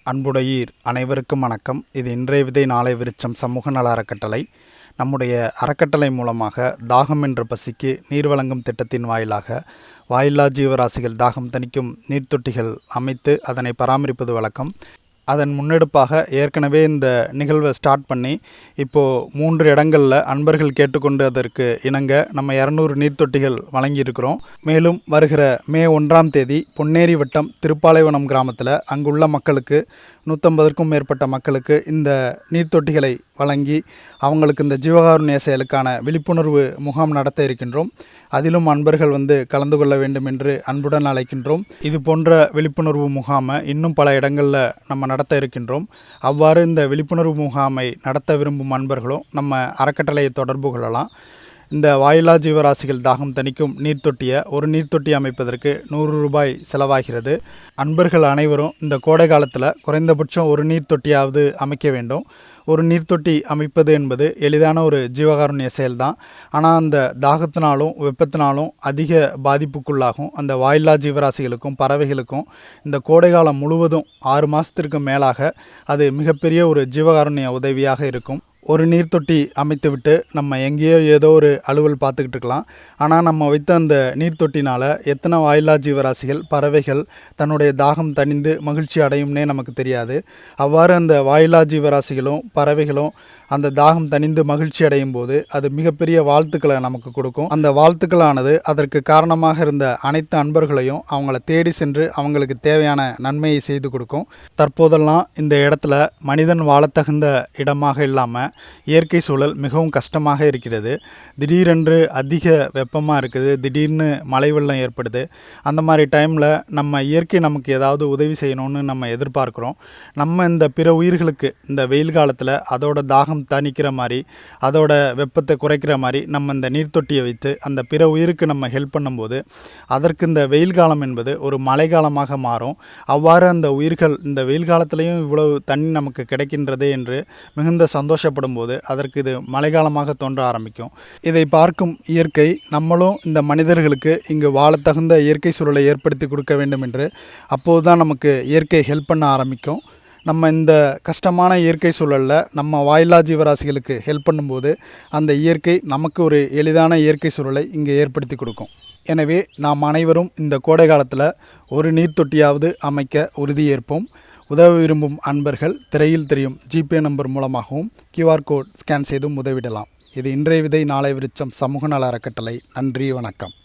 அன்புடையீர் அனைவருக்கும் வணக்கம். இது இன்றைய விதை நாளை விருச்சம் சமூக நல அறக்கட்டளை. நம்முடைய அறக்கட்டளை மூலமாக தாகம் என்ற பசிக்கு நீர் வழங்கும் திட்டத்தின் வாயிலாக வாயில்லா ஜீவராசிகள் தாகம் தணிக்கும் நீர்த்தொட்டிகள் அமைத்து அதனை பராமரிப்பது வழக்கம். அதன் முன்னெடுப்பாக ஏற்கனவே இந்த நிகழ்வை ஸ்டார்ட் பண்ணி இப்போது 3 இடங்களில் அன்பர்கள் கேட்டுக்கொண்டு அதற்கு இணங்க நம்ம 200 நீர்த்தொட்டிகள் வழங்கியிருக்கிறோம். மேலும் வருகிற மே 1ஆம் தேதி பொன்னேரி வட்டம் திருப்பாலைவனம் கிராமத்தில் அங்குள்ள மக்களுக்கு 150க்கும் மேற்பட்ட மக்களுக்கு இந்த நீர்த்தொட்டிகளை வழங்கி அவங்களுக்கு இந்த ஜீவகாருண்ய செயலுக்கான விழிப்புணர்வு முகாம் நடத்த இருக்கின்றோம். அதிலும் அன்பர்கள் கலந்து கொள்ள வேண்டும் என்று அன்புடன் அழைக்கின்றோம். இது போன்ற விழிப்புணர்வு முகாமை இன்னும் பல இடங்களில் நம்ம நடத்த இருக்கின்றோம். அவ்வாறு இந்த விழிப்புணர்வு முகாமை நடத்த விரும்பும் அன்பர்களும் நம்ம அறக்கட்டளையை தொடர்பு கொள்ளலாம். இந்த வாயில்லா ஜீவராசிகள் தாகம் தணிக்கும் நீர்த்தொட்டியை ஒரு நீர்த்தொட்டி அமைப்பதற்கு 100 ரூபாய் செலவாகிறது. அன்பர்கள் அனைவரும் இந்த கோடை காலத்தில் குறைந்தபட்சம் ஒரு நீர்த்தொட்டியாவது அமைக்க வேண்டும். ஒரு நீர்த்தொட்டி அமைப்பது என்பது எளிதான ஒரு ஜீவகாருண்ய செயல்தான். ஆனால் அந்த தாகத்தினாலும் வெப்பத்தினாலும் அதிக பாதிப்புக்குள்ளாகும் அந்த வாயில்லா ஜீவராசிகளுக்கும் பறவைகளுக்கும் இந்த கோடை காலம் முழுவதும் 6 மாதத்திற்கு மேலாக அது மிகப்பெரிய ஒரு ஜீவகாருண்ய உதவியாக இருக்கும். ஒரு நீர்த்தொட்டி அமைத்துவிட்டு நம்ம எங்கேயோ ஏதோ ஒரு அலுவல் பார்த்துக்கிட்டு இருக்கலாம். ஆனால் நம்ம வைத்த அந்த நீர்த்தொட்டினால் எத்தனை வாயில்லா ஜீவராசிகள் பறவைகள் தன்னுடைய தாகம் தணிந்து மகிழ்ச்சி அடையும்னே நமக்கு தெரியாது. அவ்வாறு அந்த வாயில்லா ஜீவராசிகளும் பறவைகளும் அந்த தாகம் தணிந்து மகிழ்ச்சி அடையும் போது அது மிகப்பெரிய வாழ்த்துக்களை நமக்கு கொடுக்கும். அந்த வாழ்த்துக்களானது அதற்கு காரணமாக இருந்த அனைத்து அன்பர்களையும் அவங்கள தேடி சென்று அவங்களுக்கு தேவையான நன்மையை செய்து கொடுக்கும். தற்போதெல்லாம் இந்த இடத்துல மனிதன் வாழத்தகுந்த இடமாக இல்லாமல் இயற்கை சூழல் மிகவும் கஷ்டமாக இருக்கிறது. திடீரென்று அதிக வெப்பமாக இருக்குது, திடீர்னு மழை வெள்ளம் ஏற்படுது. அந்த மாதிரி டைமில் நம்ம இயற்கை நமக்கு ஏதாவது உதவி செய்யணும்னு நம்ம எதிர்பார்க்குறோம். நம்ம இந்த பிற உயிர்களுக்கு இந்த வெயில் காலத்தில் அதோட தாகம் தணிக்கிற மாதிரி அதோட வெப்பத்தை குறைக்கிற மாதிரி நம்ம இந்த நீர்த்தொட்டியை வைத்து அந்த பிற உயிருக்கு நம்ம ஹெல்ப் பண்ணும்போது அதற்கு இந்த வெயில் காலம் என்பது ஒரு மழை காலமாக மாறும். அவ்வாறு அந்த உயிர்கள் இந்த வெயில் காலத்திலையும் இவ்வளவு தண்ணி நமக்கு கிடைக்கின்றது என்று மிகுந்த சந்தோஷப்படும் போது அதற்கு இது மழை காலமாக தோன்ற ஆரம்பிக்கும். இதை பார்க்கும் இயற்கை நம்மளும் இந்த மனிதர்களுக்கு இங்கு வாழத்தகுந்த இயற்கை சூழலை ஏற்படுத்தி கொடுக்க வேண்டும் என்று அப்போது தான் நமக்கு இயற்கை ஹெல்ப் பண்ண ஆரம்பிக்கும். நம்ம இந்த கஷ்டமான இயற்கை சூழலில் நம்ம வாயில்லா ஜீவராசிகளுக்கு ஹெல்ப் பண்ணும்போது அந்த இயற்கை நமக்கு ஒரு எளிதான இயற்கை சூழலை இங்கே ஏற்படுத்தி கொடுக்கும். எனவே நாம் அனைவரும் இந்த கோடை காலத்தில் ஒரு நீர்த்தொட்டியாவது அமைக்க உறுதியேற்போம். உதவ விரும்பும் அன்பர்கள் திரையில் தெரியும் ஜிபே நம்பர் மூலமாகவும் QR கோட் ஸ்கேன் செய்தும் உதவிடலாம். இது இன்றைய விதை நாளை விருச்சம் சமூக நல அறக்கட்டளை. நன்றி, வணக்கம்.